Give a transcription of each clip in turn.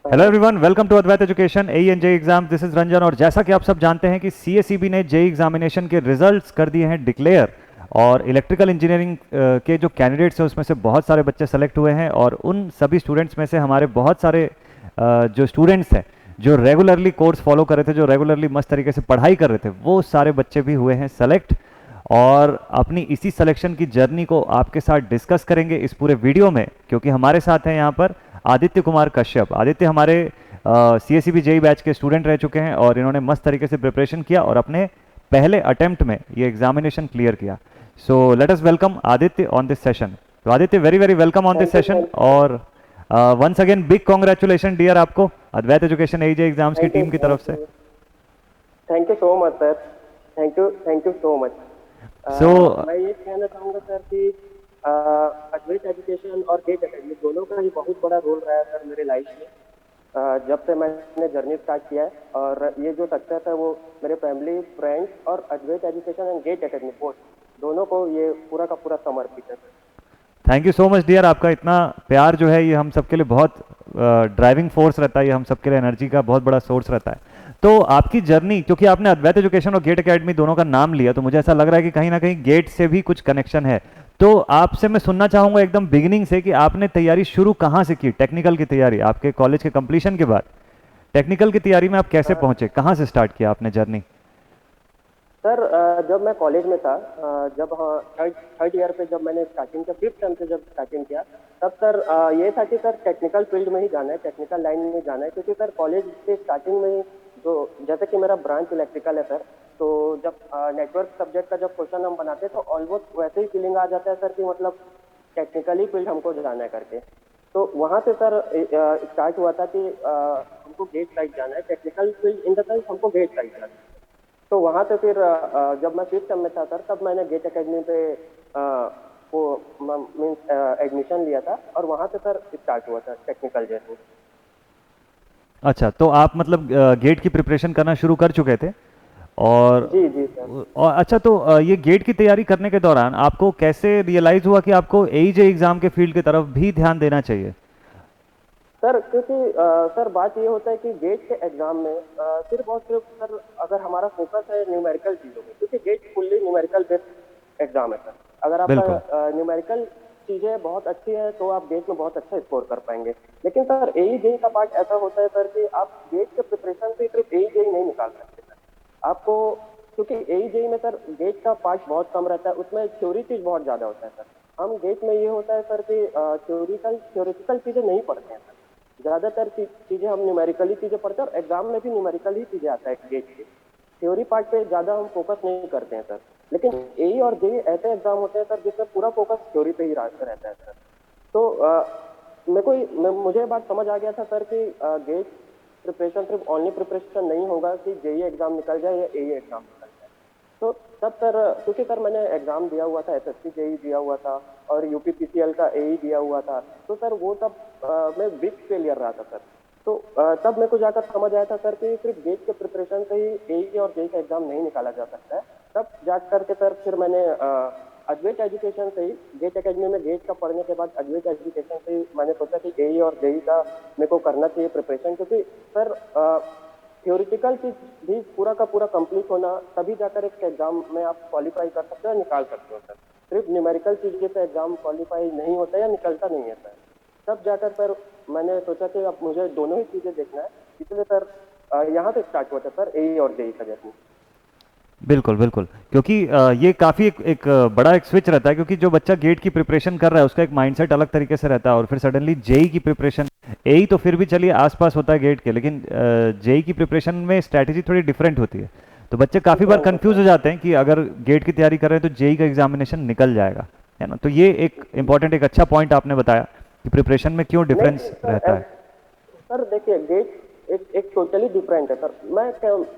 Hello हाँ। Everyone, welcome to Advait education A and J exam. This is Ranjan. और जैसा कि आप सब जानते हैं कि सीएसईबी ने जे एग्जामिनेशन के रिजल्ट्स कर दिए हैं डिक्लेयर। और इलेक्ट्रिकल इंजीनियरिंग के जो कैंडिडेट्स हैं उसमें से बहुत सारे बच्चे सेलेक्ट हुए हैं। और उन सभी स्टूडेंट्स में से हमारे बहुत सारे जो स्टूडेंट्स हैं जो रेगुलरली कोर्स फॉलो कर रहे थे, जो रेगुलरली मस्त तरीके से पढ़ाई कर रहे थे, वो सारे बच्चे भी हुए हैं सेलेक्ट। और अपनी इसी सिलेक्शन की जर्नी को आपके साथ डिस्कस करेंगे इस पूरे वीडियो में, क्योंकि हमारे साथ हैं यहाँ पर आदित्य कुमार कश्यप। आदित्य हमारे C S C B JE batch के स्टूडेंट रह चुके हैं और इन्होंने मस्त तरीके से प्रिपरेशन किया और अपने पहले अटेम्प्ट में ये एग्जामिनेशन क्लियर किया। So let us welcome Aditya on this session. तो Aditya, very very welcome on this thank you session. Thank you और once again big congratulation dear आपको अद्वैत एजुकेशन एजे एग्जाम्स की थैंक यू टीम की तरफ थैंक से। You thank you so much sir. Thank you so much. So मैं ये कहना चाहूँगा सर कि अद्वैत एजुकेशन और गेट अकेडमी दोनों का ही बहुत बड़ा रोल रहा है सर मेरे लाइफ में। जब से मैंने जर्नी स्टार्ट किया है और ये जो सक्सेस है वो मेरे फैमिली फ्रेंड्स और Advait education and GATE academy both दोनों को ये पूरा का पूरा समर्पित है sir. Thank you so much dear. आपका इतना प्यार जो है ये हम सबके लिए बहुत ड्राइविंग फोर्स रहता है, ये हम सबके लिए एनर्जी का बहुत बड़ा सोर्स रहता है। तो आपकी जर्नी, क्योंकि आपने अद्वैत एजुकेशन और गेट एकेडमी दोनों का नाम लिया, तो मुझे ऐसा लग रहा है कि कहीं ना कहीं गेट से भी कुछ कनेक्शन है। तो आपसे मैं सुनना चाहूंगा एकदम बिगिनिंग से कि आपने तैयारी शुरू कहाँ से की, टेक्निकल की तैयारी आपके कॉलेज के कंप्लीशन के बाद। टेक्निकल की तैयारी में आप कैसे पहुंचे, कहाँ से स्टार्ट किया आपने जर्नी? सर जब मैं कॉलेज में था, जब हाँ थर्ड थर्ड ईयर पे जब मैंने स्टार्टिंग किया, फिफ्थ सेम से जब स्टार्टिंग किया, तब सर ये था कि सर टेक्निकल फील्ड में ही जाना है, टेक्निकल लाइन में जाना है, क्योंकि सर कॉलेज के स्टार्टिंग में ही जो जैसे कि मेरा ब्रांच इलेक्ट्रिकल है सर। तो जब नेटवर्क सब्जेक्ट का जब क्वेश्चन हम बनाते हैं तो ऑलमोस्ट वैसे ही फीलिंग आ जाता है सर कि मतलब टेक्निकली फील्ड हमको जाना है करके। तो वहाँ से सर स्टार्ट हुआ था कि हमको गेट साइड जाना है, technical field in the sense हमको गेट साइड जाना है। तो वहाँ से फिर जब मैं फिफ्थ सेम में था सर, तब मैंने गेट एकेडमी पे वो मीन्स एडमिशन लिया था और वहाँ से सर स्टार्ट हुआ था टेक्निकल जर्नी। अच्छा, तो आप मतलब गेट की प्रिपरेशन करना शुरू कर चुके थे। और जी जी सर। अच्छा, तो ये गेट की तैयारी करने के दौरान आपको कैसे रियलाइज हुआ कि आपको एईजे एग्जाम के फील्ड की तरफ भी ध्यान देना चाहिए? सर क्योंकि सर बात ये होता है कि गेट के एग्जाम में सिर्फ और सिर्फ सर अगर हमारा फोकस है न्यूमेरिकल चीज़ों में, क्योंकि GATE fully numerical based exam है सर। अगर बिल्कुल। आपका न्यूमेरिकल चीज़ें बहुत अच्छी है तो आप गेट में बहुत अच्छा स्कोर कर पाएंगे। लेकिन सर एई जेई का पार्ट ऐसा होता है सर कि आप गेट के प्रिपरेशन से सिर्फ एई जेई नहीं निकाल सकते सर आपको, क्योंकि एई जेई में सर गेट का पार्ट बहुत कम रहता है, उसमें थ्योरी चीज़ बहुत ज़्यादा होता है सर। हम गेट में ये होता है सर कि थ्योरिटिकल चीज़ें नहीं पढ़ते हैं सर। ज्यादातर चीजें हम न्यूमेरिकली चीजें पढ़ते हैं और एग्जाम में भी न्यूमेरिकल ही चीजें आता है गेट के। थ्योरी पार्ट पे ज्यादा हम फोकस नहीं करते हैं सर। लेकिन एई और जेई ऐसे एग्जाम होते हैं सर जिसमें पूरा फोकस थ्योरी पे ही रहता है सर। तो मुझे ये बात समझ आ गया था सर कि गेट प्रिपरेशन सिर्फ ओनली प्रिपरेशन नहीं होगा कि जेई एग्जाम निकल जाए या एई एग्जाम निकल जाए। तो तब सर क्योंकि सर मैंने एग्जाम दिया हुआ था, एसएससी जेई दिया हुआ था और यूपीपीसीएल का एई दिया हुआ था। तो सर वो तब मैं बिग फेलियर रहा था सर। तो तब मेरे को जाकर समझ आया था सर कि सिर्फ गेट के प्रिपरेशन से ही एई और जेई का एग्जाम नहीं निकाला जा सकता है। तब जा करके सर फिर मैंने अद्वैत एजुकेशन से ही गेट एकेडमी में गेट का पढ़ने के बाद अद्वैत एजुकेशन से ही मैंने सोचा कि एई और जेई का मेरे को करना चाहिए प्रिपरेशन, क्योंकि सर थ्योरिटिकल चीज भी पूरा का पूरा कंप्लीट होना तभी जाकर एक एग्जाम में आप क्वालिफाई कर सकते हो, निकाल सकते हो सर। सिर्फ न्यूमेरिकल चीज से एग्जाम क्वालिफाई नहीं होता या निकलता नहीं है सर। तब जाकर सर मैंने सोचा कि अब मुझे दोनों ही चीजें देखना है, इसलिए सर यहाँ से स्टार्ट हुआ था सर एई और जेई का जर्नी। बिल्कुल बिल्कुल, क्योंकि ये काफ़ी एक बड़ा एक स्विच रहता है, क्योंकि जो बच्चा गेट की प्रिपरेशन कर रहा है उसका एक माइंडसेट अलग तरीके से रहता है, और फिर सडनली जेई की प्रिपरेशन। एई तो फिर भी चलिए आसपास होता है गेट के, लेकिन जेई की प्रिपरेशन में स्ट्रैटेजी थोड़ी डिफरेंट होती है। तो बच्चे काफ़ी बार डिफरेंट कंफ्यूज होता हो है। जाते हैं कि अगर गेट की तैयारी कर रहे हैं तो जेई का एग्जामिनेशन निकल जाएगा, है ना। तो ये एक इंपॉर्टेंट, एक अच्छा पॉइंट आपने बताया कि प्रिपरेशन में क्यों नहीं डिफरेंस सर रहता है। सर देखिए गेट एक टोटली डिफरेंट है सर।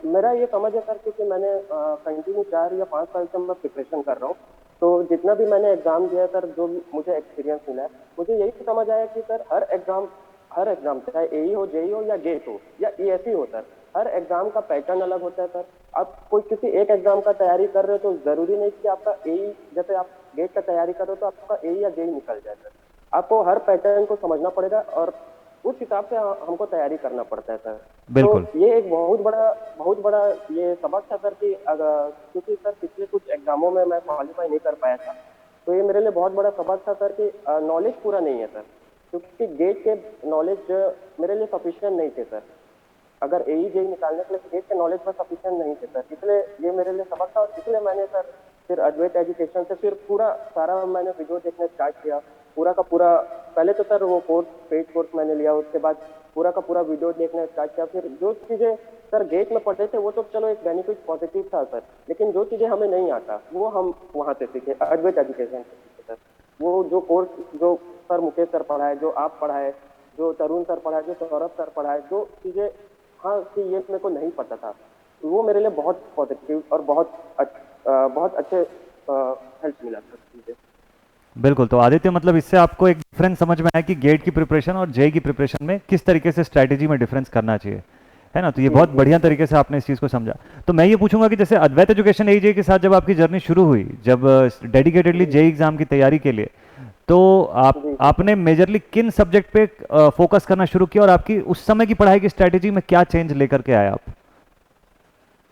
मेरा ये समझ है सर, क्योंकि मैंने कंटिन्यू 4 या 5 साल से मैं प्रिपरेशन कर रहा हूँ। तो जितना भी मैंने एग्जाम दिया है सर, जो भी मुझे एक्सपीरियंस मिला है, मुझे यही समझ आया कि सर हर एग्जाम चाहे एई हो जेई हो या गेट हो या ईएसई हो सर, हर एग्जाम का पैटर्न अलग होता है सर। आप कोई किसी एक एग्जाम का तैयारी कर रहे हो तो जरूरी नहीं कि आपका एई, जैसे आप गेट का तैयारी कर रहे हो तो आपका एई या जेई निकल जाए सर। आपको हर पैटर्न को समझना पड़ेगा और उस हिसाब से हमको तैयारी करना पड़ता है सर। तो बिल्कुल। ये एक बहुत बड़ा ये सबक था सर कि अगर क्योंकि सर पिछले कुछ एग्जामों में मैं क्वालिफाई नहीं कर पाया था, तो ये मेरे लिए बहुत बड़ा सबक था सर कि नॉलेज पूरा नहीं है सर, क्योंकि गेट के नॉलेज मेरे लिए सफिशिएंट नहीं थे सर। अगर एई जेई निकालने के लिए गेट के नॉलेज में सफिशिएंट नहीं थे सर, इसलिए ये मेरे लिए सबक था और इसलिए मैंने सर फिर अद्वैत एजुकेशन से फिर पूरा सारा मैंने वीडियो देखना स्टार्ट किया। पूरा का पूरा पहले तो सर वो कोर्स पेड कोर्स मैंने लिया, उसके बाद पूरा का पूरा वीडियो देखना स्टार्ट किया। फिर जो चीजें सर गेट में पढ़े थे वो तो चलो एक बेनिफिट पॉजिटिव था सर, लेकिन जो चीजें हमें नहीं आता वो हम वहां से सीखे, अद्वैत एजुकेशन से सीखे सर। वो जो कोर्स जो सर मुकेश सर पढ़ाए, जो आप पढ़ाए, जो तरुण सर पढ़ाए, जो सौरभ सर पढ़ाए, जो चीजें हाँ कि ये मेरे को नहीं पता था, वो मेरे लिए बहुत पॉजिटिव और बहुत अच्छे हेल्प मिला था चीजें। बिल्कुल, तो आदित्य मतलब इससे आपको एक डिफरेंस समझ में आया कि गेट की प्रिपरेशन और जेई की प्रिपरेशन में किस तरीके से स्ट्रैटेजी में डिफरेंस करना चाहिए, है ना? तो ये जी बहुत जी बढ़िया तरीके से आपने इस चीज़ को समझा। तो मैं ये पूछूंगा कि जैसे अद्वैत एजुकेशन एईजे के साथ जब आपकी जर्नी शुरू हुई, जब डेडिकेटेडली जी जेई एग्जाम की तैयारी के लिए, तो आप जी सर। आपने मेजरली किन सब्जेक्ट पे फोकस करना शुरू किया और आपकी उस समय की पढ़ाई की स्ट्रैटेजी में क्या चेंज लेकर के आए आप?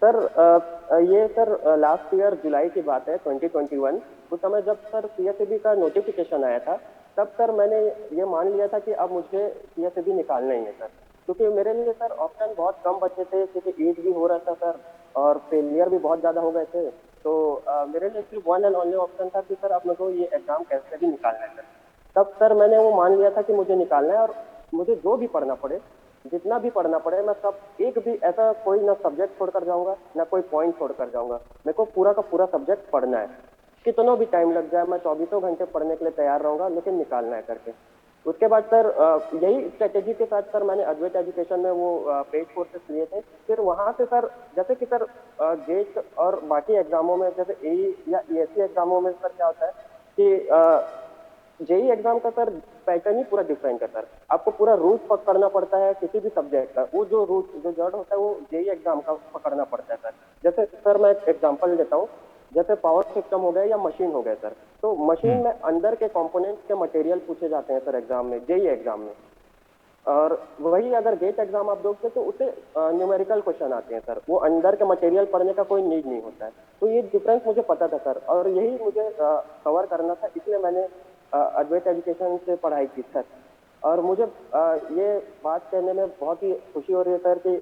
सर ये सर लास्ट ईयर जुलाई की बात है 2021। उस समय जब सर सीएसईबी का नोटिफिकेशन आया था, तब सर मैंने ये मान लिया था कि अब मुझे सीएसईबी निकालना ही है सर, क्योंकि मेरे लिए सर ऑप्शन बहुत कम बचे थे, क्योंकि एज भी हो रहा था सर और फेलियर भी बहुत ज्यादा हो गए थे। तो मेरे लिए सिर्फ वन एंड ओनली ऑप्शन था कि सर अब मेरे को ये एग्जाम कैसे भी निकालना है सर। तब सर मैंने वो मान लिया था कि मुझे निकालना है, और मुझे जो भी पढ़ना पड़े, जितना भी पढ़ना पड़े, मैं सब एक भी ऐसा कोई ना सब्जेक्ट छोड़कर जाऊंगा ना कोई पॉइंट छोड़कर जाऊंगा। मेरे को पूरा का पूरा सब्जेक्ट पढ़ना है, कितना भी टाइम लग जाए, मैं चौबीसों घंटे पढ़ने के लिए तैयार रहूंगा, लेकिन निकालना है करके। उसके बाद सर यही स्ट्रेटेजी के साथ सर मैंने अद्वैत एजुकेशन में वो पेड कोर्सेस लिए थे। फिर वहां से सर जैसे कि सर गेट और बाकी एग्जामों में जैसे ए या ईएससी एग्जामों में सर क्या होता है कि जेई एग्जाम का सर पैटर्न ही पूरा डिफरेंट है सर। आपको पूरा रूट पकड़ना पड़ता है किसी भी सब्जेक्ट का, वो जो रूट जो जड़ होता है वो जेई एग्जाम का पकड़ना पड़ता है सर। जैसे सर मैं एक एग्जांपल देता हूँ, जैसे पावर सिस्टम हो गया या मशीन हो गया सर, तो मशीन हम्म। में अंदर के कंपोनेंट्स के मटेरियल पूछे जाते हैं सर एग्जाम में, जेई एग्जाम में। और वही अगर गेट एग्जाम आप दोगे तो उसे न्यूमेरिकल क्वेश्चन आते हैं सर, वो अंदर के मटेरियल पढ़ने का कोई नीड नहीं होता है। तो ये डिफरेंस मुझे पता था सर, और यही मुझे कवर करना था, इसलिए मैंने अद्वैत एजुकेशन से पढ़ाई की सर। और मुझे ये बात कहने में बहुत ही खुशी हो रही है सर कि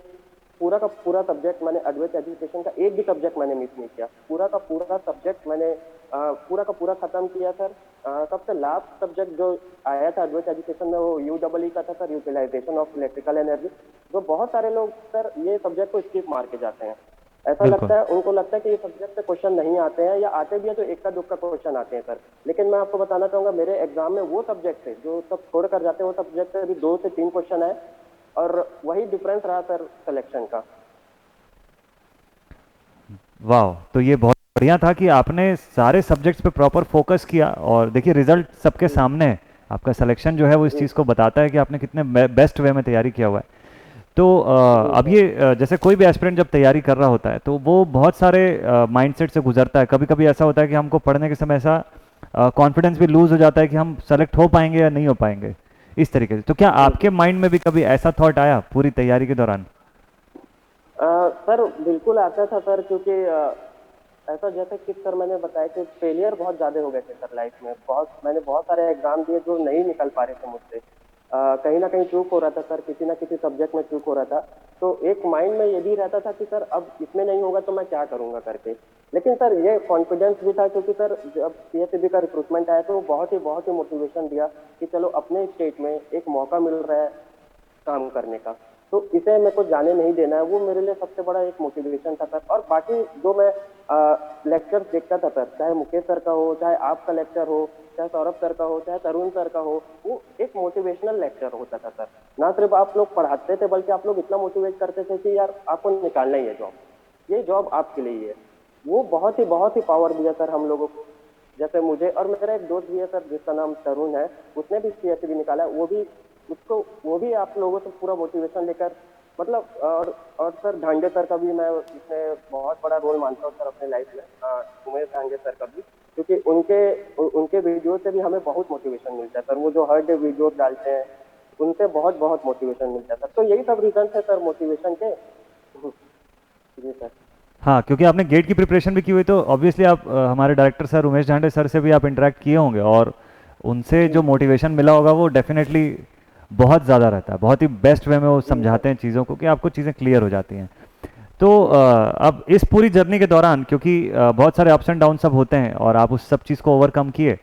पूरा का पूरा सब्जेक्ट मैंने अद्वैत एजुकेशन का एक भी सब्जेक्ट मैंने मिस नहीं किया। पूरा का पूरा सब्जेक्ट मैंने पूरा का पूरा खत्म किया सर। सबसे लास्ट सब्जेक्ट जो आया था अद्वैत एजुकेशन में वो यूडब्ल्यू का था sir, utilization of electrical energy. जो बहुत सारे लोग सर ये सब्जेक्ट को स्किप मार के जाते हैं, ऐसा बिल्कुल। लगता है उनको लगता है कि ये सब्जेक्ट से क्वेश्चन नहीं आते हैं, या आते भी है तो एक का दुक्का क्वेश्चन आते हैं सर। लेकिन मैं आपको बताना चाहूंगा मेरे एग्जाम में वो सब्जेक्ट थे जो सब छोड़ कर जाते हैं, वो सब्जेक्ट से अभी 2 से 3 क्वेश्चन आए, और वही डिफरेंस रहा सर सिलेक्शन का। वाह, तो ये बहुत बढ़िया था कि आपने सारे सब्जेक्ट्स पे प्रॉपर फोकस किया और देखिए रिजल्ट सबके जी सामने है। आपका सिलेक्शन जो है वो इस जी चीज़ को बताता है कि आपने कितने बेस्ट वे में तैयारी किया हुआ है। तो जी अब सर। ये जैसे कोई भी एस्पिरेंट जब तैयारी कर रहा होता है तो वो बहुत सारे माइंडसेट से गुजरता है। कभी कभी ऐसा होता है कि हमको पढ़ने के समय ऐसा कॉन्फिडेंस भी लूज हो जाता है कि हम सेलेक्ट हो पाएंगे या नहीं हो पाएंगे, इस तरीके से। तो क्या जी आपके माइंड में भी कभी ऐसा थॉट आया पूरी तैयारी के दौरान? सर बिल्कुल आता था सर, क्योंकि ऐसा जैसे कि सर मैंने बताया कि फेलियर बहुत ज्यादा हो गए थे सर लाइफ में। मैंने बहुत सारे एग्जाम दिए जो नहीं निकल पा रहे थे मुझसे। कहीं ना कहीं चूक हो रहा था सर, किसी ना किसी सब्जेक्ट में चूक हो रहा था। तो एक माइंड में ये भी रहता था कि सर अब इसमें नहीं होगा तो मैं क्या करूंगा करके। लेकिन सर ये कॉन्फिडेंस भी था, क्योंकि सर जब सीएसईबी का रिक्रूटमेंट आया तो बहुत ही मोटिवेशन दिया कि चलो अपने स्टेट में एक मौका मिल रहा है काम करने का, तो इसे मेरे को जाने नहीं देना है। वो मेरे लिए सबसे बड़ा एक मोटिवेशन था सर। और बाकी जो मैं लेक्चर देखता था सर, चाहे मुकेश सर का हो, चाहे आपका लेक्चर हो, चाहे सौरभ सर का हो, चाहे तरुण सर का हो, वो एक मोटिवेशनल लेक्चर होता था सर। ना सिर्फ आप लोग पढ़ाते थे, बल्कि आप लोग इतना मोटिवेट करते थे कि यार आपको निकालना ही है जॉब, ये जॉब आपके लिए ही है। वो बहुत ही पावर दिया सर हम लोगों को। जैसे मुझे, और मेरा एक दोस्त भी है सर जिसका नाम तरुण है, उसने भी सीएसईबी निकाला है, वो भी आप लोगों से पूरा मोटिवेशन लेकर, मतलब। और सर ढांगे सर का भी मैं इसमें बहुत बड़ा रोल मानता हूँ सर अपने लाइफ में, उमेश ढांगे सर का भी, क्योंकि उनके वीडियो से भी हमें बहुत मोटिवेशन मिलता है सर। वो जो हर डे वीडियो डालते हैं, उनसे बहुत बहुत मोटिवेशन मिलता है सर। तो यही सब रीजन है सर मोटिवेशन के। जी सर। हाँ, क्योंकि आपने गेट की प्रिपरेशन भी की हुई तो ऑब्वियसली आप हमारे डायरेक्टर सर उमेश झांडे सर से भी आप इंटरेक्ट किए होंगे और उनसे जी जो मोटिवेशन मिला होगा वो डेफिनेटली बहुत ज़्यादा रहता है, बहुत ही बेस्ट वे में वो जी सर। समझाते हैं चीज़ों को कि आपको चीज़ें क्लियर हो जाती हैं। तो जी अब इस पूरी जर्नी के दौरान क्योंकि बहुत सारे अप्स एंड डाउन सब होते हैं और आप उस सब चीज़ को ओवरकम किए,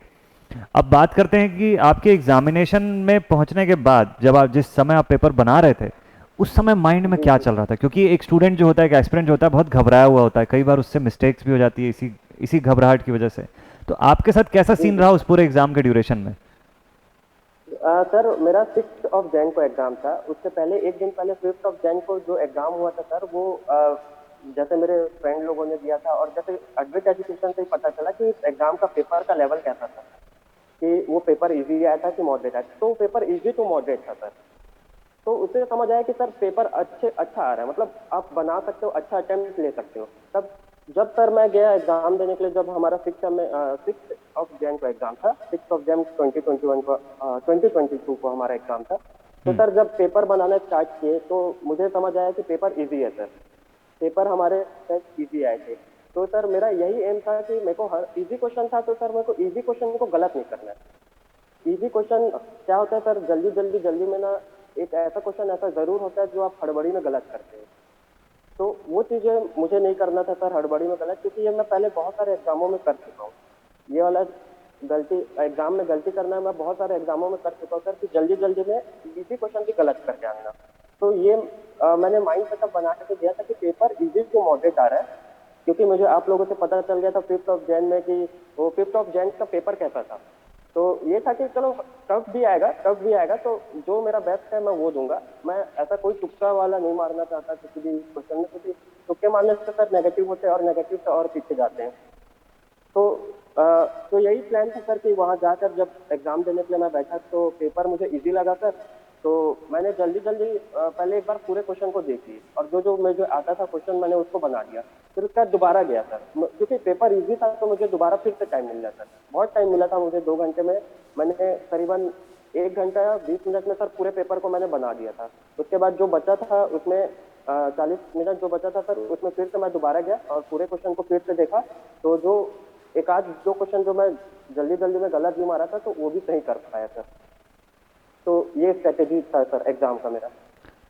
अब बात करते हैं कि आपके एग्जामिनेशन में पहुंचने के बाद जब आप जिस समय आप पेपर बना रहे थे उस समय माइंड में जी क्या जी। चल रहा था, क्योंकि एक स्टूडेंट जो होता है, एक एस्पिरेंट जो होता है, बहुत घबराया हुआ होता है, कई बार उससे मिस्टेक्स भी हो जाती है इसी इसी घबराहट की वजह से। तो आपके साथ कैसा जी सीन जी। रहा उस पूरे एग्जाम के ड्यूरेशन में? सर मेरा 6 Jan को एग्जाम था। उससे पहले एक दिन पहले 5 Jan को जो एग्जाम हुआ था सर वो जैसे मेरे फ्रेंड लोगों ने दिया था और जैसे एडमिट एजुकेशन से ही पता चला कि इस एग्जाम का पेपर का लेवल कैसा था, कि वो पेपर इजी आया था कि मॉडरेट आया था। तो पेपर इजी टू मॉडरेट था सर। तो उससे समझ आया कि सर पेपर अच्छा आ रहा है, मतलब आप बना सकते हो, अच्छा अटेम्प्ट ले सकते हो। तब जब सर मैं गया एग्जाम देने के लिए, जब हमारा 6 Jan को एग्जाम था, 6 Jan 2021 को 2022 को हमारा एग्जाम था। तो हम्म। सर जब पेपर बनाना स्टार्ट किए तो मुझे समझ आया कि पेपर इजी है सर। पेपर हमारे टेस्ट इजी आए थे। तो सर मेरा यही एम था कि मेरे को हर इजी क्वेश्चन था, तो सर मेरे को इजी क्वेश्चन को गलत नहीं करना है। इजी क्वेश्चन क्या होता है सर, जल्दी में ना एक ऐसा क्वेश्चन ऐसा जरूर होता है जो आप हड़बड़ी में गलत करते हो। तो वो चीजें मुझे नहीं करना था सर हड़बड़ी में गलत, क्योंकि ये मैं पहले बहुत सारे एग्जामों में कर चुका हूँ। ये वाला गलती एग्जाम में गलती करना है मैं बहुत सारे एग्जामों में कर चुका हूँ सर, कि जल्दी में इजी क्वेश्चन भी गलत कर जानना। तो ये मैंने माइंड सेटअप बना के दिया था कि पेपर इजी टू मॉडरेट आ रहा है। क्योंकि मुझे आप लोगों से पता चल गया था 5 Jan में कि वो 5 Jan का पेपर कैसा था। तो ये था कि चलो टफ भी आएगा तो जो मेरा बेस्ट है मैं वो दूंगा। मैं ऐसा कोई तुक्का वाला नहीं मारना चाहता किसी भी क्वेश्चन में, क्योंकि तुक्के मारने से सर नेगेटिव होते हैं और नेगेटिव से और पीछे जाते हैं। तो तो यही प्लान था सर कि वहां जाकर जब एग्जाम देने के लिए मैं बैठा तो पेपर मुझे इजी लगा सर। तो मैंने जल्दी पहले एक बार पूरे क्वेश्चन को देख ली और जो मुझे आता था क्वेश्चन मैंने उसको बना लिया। फिर उसके बाद दोबारा गया सर, क्योंकि पेपर इजी था तो मुझे दोबारा फिर से टाइम मिल गया सर। बहुत टाइम मिला था मुझे, 2 घंटे में मैंने करीबन 1 घंटा या 20 मिनट में सर पूरे पेपर को मैंने बना दिया था। उसके बाद जो बचा था उसमें 40 मिनट जो बचा था सर उसमें फिर से मैं दोबारा गया और पूरे क्वेश्चन को फिर से देखा। तो जो एक आध दो क्वेश्चन जो मैं जल्दी में गलत भी मारा था तो वो भी सही कर पाया सर। तो ये स्ट्रेटेजी था सर एग्जाम का मेरा।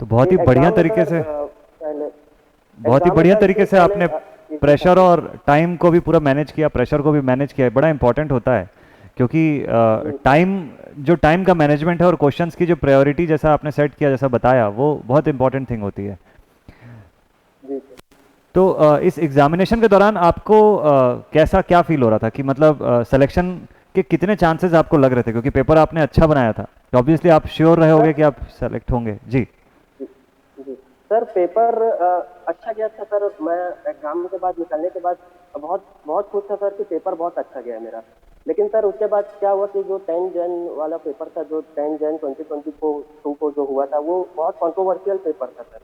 तो बहुत कि ही बढ़िया एग्जाम में तरीके सर से, पहले बहुत ही एग्जाम में बढ़िया सर तरीके कि से पहले आपने इजी था प्रेशर सर। और टाइम को भी पूरा मैनेज किया, प्रेशर को भी मैनेज किया, बड़ा इंपॉर्टेंट होता है क्योंकि जी टाइम, जो टाइम का मैनेजमेंट है और क्वेश्चंस की जो प्रायोरिटी जैसा आपने सेट किया, जैसा बताया, वो बहुत इंपॉर्टेंट थिंग होती है। जी तो इस एग्जामिनेशन के दौरान आपको कैसा क्या फील हो रहा था कि मतलब सिलेक्शन के कितने चांसेस आपको लग रहे थे, क्योंकि पेपर आपने अच्छा बनाया था तो ऑब्वियसली आप श्योर रहे होगे सर। कि आप सेलेक्ट होंगे जी। जी जी। सर पेपर अच्छा गया था सर। मैं एग्जाम के बाद निकलने के बाद बहुत बहुत खुश था सर कि पेपर बहुत अच्छा गया मेरा। लेकिन सर उसके बाद क्या हुआ कि जो 10 Jan वाला पेपर था, जो 10 Jan 2022 को जो हुआ था वो बहुत कंट्रोवर्शियल पेपर था सर।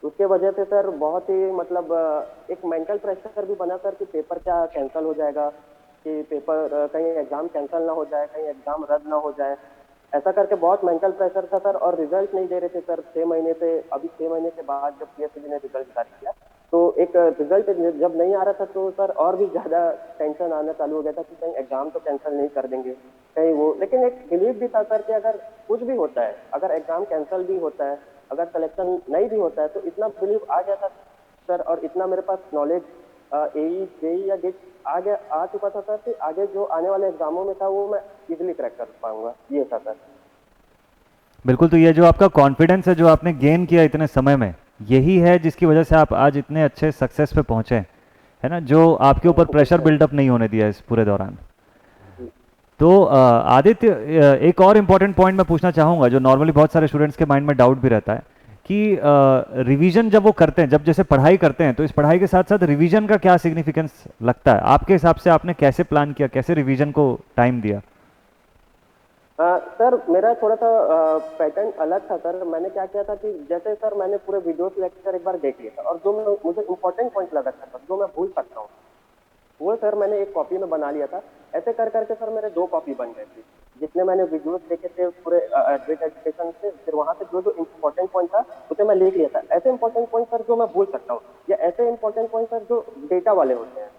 उसके वजह से सर बहुत ही मतलब एक मेंटल प्रेशर भी बना सर कि पेपर क्या कैंसिल हो जाएगा, कि पेपर कहीं एग्जाम कैंसिल ना हो जाए, कहीं एग्जाम रद्द ना हो जाए। ऐसा करके बहुत मेंटल प्रेशर था सर। और रिजल्ट नहीं दे रहे थे सर 6 महीने से। अभी 6 महीने के बाद जब पीएससीबी ने रिजल्ट जारी किया तो एक रिजल्ट जब नहीं आ रहा था तो सर और भी ज्यादा टेंशन आना चालू हो गया था कि कहीं एग्जाम तो कैंसिल नहीं कर देंगे कहीं वो। लेकिन एक बिलीव भी था सर कि अगर कुछ भी होता है, अगर एग्जाम कैंसिल भी होता है, अगर सिलेक्शन नहीं भी होता है, तो इतना बिलीव आ गया था सर और इतना मेरे पास नॉलेज एई जेई या गेट आ चुका था सर कि आगे जो आने वाले एग्जामों में था वो मैं इजिली क्रैक कर पाऊंगा। ये था सर। बिल्कुल, तो ये जो आपका कॉन्फिडेंस है जो आपने गेन किया इतने समय में, यही है जिसकी वजह से आप आज इतने अच्छे सक्सेस पे पहुंचे, है ना, जो आपके ऊपर जी प्रेशर सर। बिल्डअप नहीं होने दिया इस पूरे दौरान। जी तो आदित्य, एक और इम्पॉर्टेंट पॉइंट मैं पूछना चाहूँगा जो नॉर्मली बहुत सारे स्टूडेंट्स के माइंड में डाउट भी रहता है कि रिवीजन जब वो करते हैं, जब जैसे पढ़ाई करते हैं, तो इस पढ़ाई के साथ साथ रिवीजन का क्या सिग्निफिकेंस लगता है आपके हिसाब से? आपने कैसे प्लान किया, कैसे रिवीजन को टाइम दिया? सर मेरा थोड़ा सा पैटर्न अलग था सर। मैंने क्या किया था कि जैसे सर मैंने पूरे वीडियोस लेक्चर एक बार देख लिया था और जो मुझे इंपॉर्टेंट पॉइंट लगा था सर, जो मैं भूल सकता हूँ, वो सर मैंने एक कॉपी में बना लिया था। ऐसे कर करके सर मेरे 2 कॉपी बन गए थे। जितने मैंने वीडियोस देखे थे पूरे एडवेट एजुकेशन से, फिर वहां से जो जो इंपॉर्टेंट पॉइंट था उसे मैं लिख लिया था। ऐसे इंपॉर्टेंट पॉइंट सर जो मैं भूल सकता हूँ, या ऐसे इंपॉर्टेंट पॉइंट सर जो डेटा वाले होते हैं,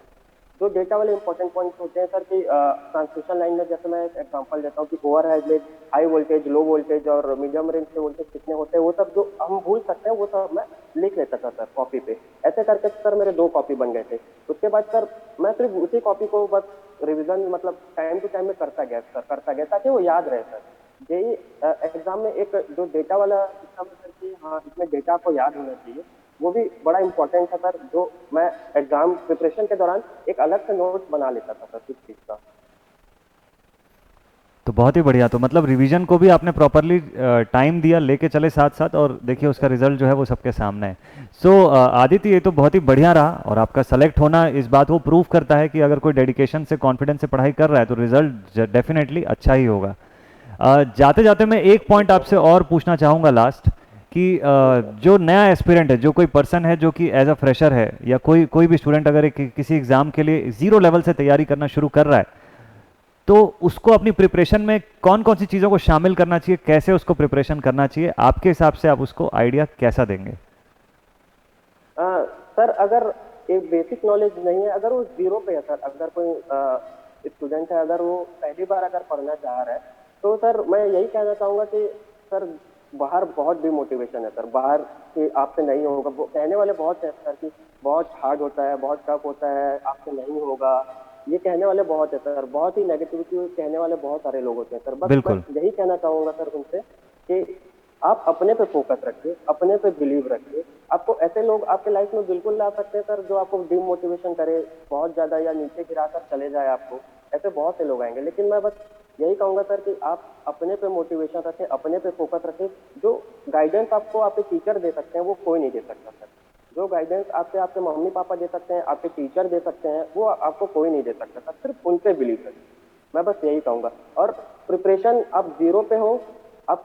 जो डेटा वाले इंपॉर्टेंट पॉइंट्स होते हैं सर कि ट्रांसमिशन लाइन में, जैसे मैं एक एग्जांपल देता हूँ कि ओवरहेड में हाई वोल्टेज, लो वोल्टेज और मीडियम रेंज के वोल्टेज कितने होते हैं, वो सब जो हम भूल सकते हैं वो सब मैं लिख लेता था सर कॉपी पे। ऐसे करके सर मेरे 2 कॉपी बन गए थे। उसके बाद सर मैं सिर्फ उसी कॉपी को बस रिविजन मतलब टाइम टू टाइम में करता गया ताकि वो याद रहे सर। जेई एग्जाम में एक जो डेटा वाला सिस्टम है सर कि हाँ इसमें डेटा आपको याद होना चाहिए, वो भी बड़ा इंपॉर्टेंट था सर, जो मैं एग्जाम प्रिपरेशन के दौरान एक अलग से नोट्स बना लेता था सर इस चीज का। तो बहुत ही बढ़िया। तो मतलब रिवीजन को भी आपने प्रॉपरली टाइम दिया, लेके चले साथ साथ, और देखिए उसका रिजल्ट जो है वो सबके सामने है। सो आदित्य, ये तो बहुत ही बढ़िया रहा, और आपका सेलेक्ट होना इस बात को प्रूव करता है कि अगर कोई डेडिकेशन से, कॉन्फिडेंस से पढ़ाई कर रहा है तो रिजल्ट डेफिनेटली अच्छा ही होगा। जाते जाते मैं एक पॉइंट आपसे और पूछना चाहूँगा लास्ट, कि जो नया एस्पिरेंट है, जो कोई पर्सन है जो कि एज अ फ्रेशर है, या कोई कोई भी स्टूडेंट अगर किसी एग्जाम के लिए जीरो लेवल से तैयारी करना शुरू कर रहा है, तो उसको अपनी प्रिपरेशन में कौन कौन सी चीज़ों को शामिल करना चाहिए, कैसे उसको प्रिपरेशन करना चाहिए, आपके हिसाब से आप उसको आइडिया कैसा देंगे? सर अगर एक बेसिक नॉलेज नहीं है, अगर वो जीरो पे है सर, अगर कोई स्टूडेंट है अगर वो पहली बार अगर पढ़ना चाह रहा है, तो सर मैं यही कहना चाहूंगा कि सर बाहर बहुत डिमोटिवेशन है सर, बाहर कि आपसे नहीं होगा, वो कहने वाले बहुत हैं सर कि बहुत हार्ड होता है, बहुत टफ होता है, आपसे नहीं होगा, ये कहने वाले बहुत है सर, बहुत ही नेगेटिविटी कहने वाले बहुत सारे लोग होते हैं सर। बस मैं बिल्कुल। यही कहना चाहूंगा सर उनसे कि आप अपने पे फोकस रखिए, अपने पे बिलीव रखिए। आपको ऐसे लोग आपके लाइफ में बिल्कुल ला सकते हैं सर जो आपको डिमोटिवेशन करे बहुत ज्यादा, या नीचे गिरा कर चले जाए आपको, ऐसे बहुत से लोग आएंगे। लेकिन मैं बस यही कहूंगा सर कि आप अपने पे मोटिवेशन रखें, अपने पे फोकस रखें। जो गाइडेंस आपको आपके टीचर दे सकते हैं वो कोई नहीं दे सकता सर। जो गाइडेंस आपके आपके मम्मी पापा दे सकते हैं, आपके टीचर दे सकते हैं, वो आपको कोई नहीं दे सकता सर, सिर्फ उन पे बिलीव करें। मैं बस यही कहूंगा। और प्रिपरेशन आप जीरो पे हो, आप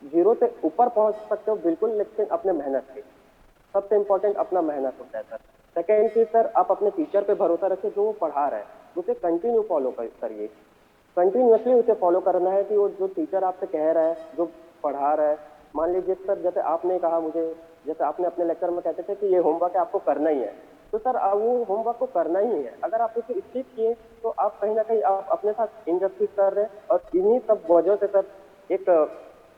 जीरो से ऊपर पहुंच सकते हो बिल्कुल, लेकिन अपने मेहनत से, सबसे इंपॉर्टेंट अपना मेहनत होता है सर। सेकेंड चीज सर, आप अपने टीचर पे भरोसा रखिए, जो वो पढ़ा रहा है उसे कंटिन्यू फॉलो करिए। कंटिन्यूअसली उसे फॉलो करना है कि वो जो टीचर आपसे कह रहा है, जो पढ़ा रहा है। मान लीजिए सर जैसे आपने कहा मुझे, जैसे आपने अपने लेक्चर में कहते थे कि ये होमवर्क है आपको करना ही है, तो सर वो होमवर्क को करना ही है। अगर आप उसे स्किप किए तो आप कहीं ना कहीं आप अपने साथ इनजस्टिस कर रहे हैं। और इन्हीं सब वजह से सर एक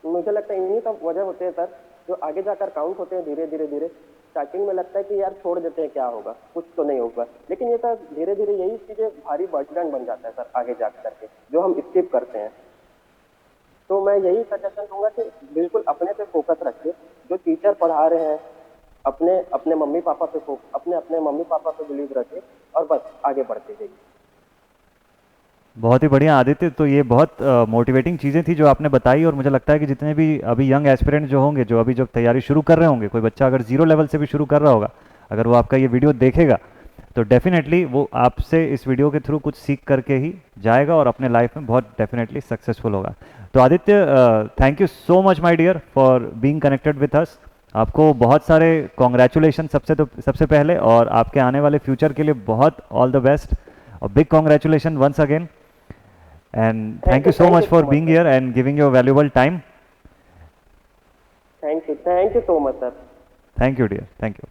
मुझे लगता है इन्हीं सब वजह होते हैं सर जो आगे जाकर काउंट होते हैं धीरे धीरे धीरे। स्टार्टिंग में लगता है कि यार छोड़ देते हैं, क्या होगा, कुछ तो नहीं होगा, लेकिन ये सर धीरे धीरे यही चीजें भारी बर्डन बन जाता है सर आगे जा करके, जो हम स्किप करते हैं। तो मैं यही सजेशन दूंगा कि बिल्कुल अपने पे फोकस रखिए, जो टीचर पढ़ा रहे हैं अपने अपने मम्मी पापा पे अपने अपने मम्मी पापा पे बिलीव रखिए, और बस आगे बढ़ते जाइए। बहुत ही बढ़िया आदित्य। तो ये बहुत मोटिवेटिंग चीज़ें थी जो आपने बताई, और मुझे लगता है कि जितने भी अभी यंग एस्पिरेंट जो होंगे, जो अभी जब तैयारी शुरू कर रहे होंगे, कोई बच्चा अगर जीरो लेवल से भी शुरू कर रहा होगा, अगर वो आपका ये वीडियो देखेगा, तो डेफिनेटली वो आपसे इस वीडियो के थ्रू कुछ सीख करके ही जाएगा और अपने लाइफ में बहुत डेफिनेटली सक्सेसफुल होगा। तो Aditya, thank you so much my dear for being connected with us. आपको बहुत सारे कॉन्ग्रेचुलेशन सबसे पहले, और आपके आने वाले फ्यूचर के लिए बहुत ऑल द बेस्ट, और big congratulation once again. And thank you so thank much you for so much being sir. here and giving your valuable time. Thank you so much sir. Thank you, dear. Thank you.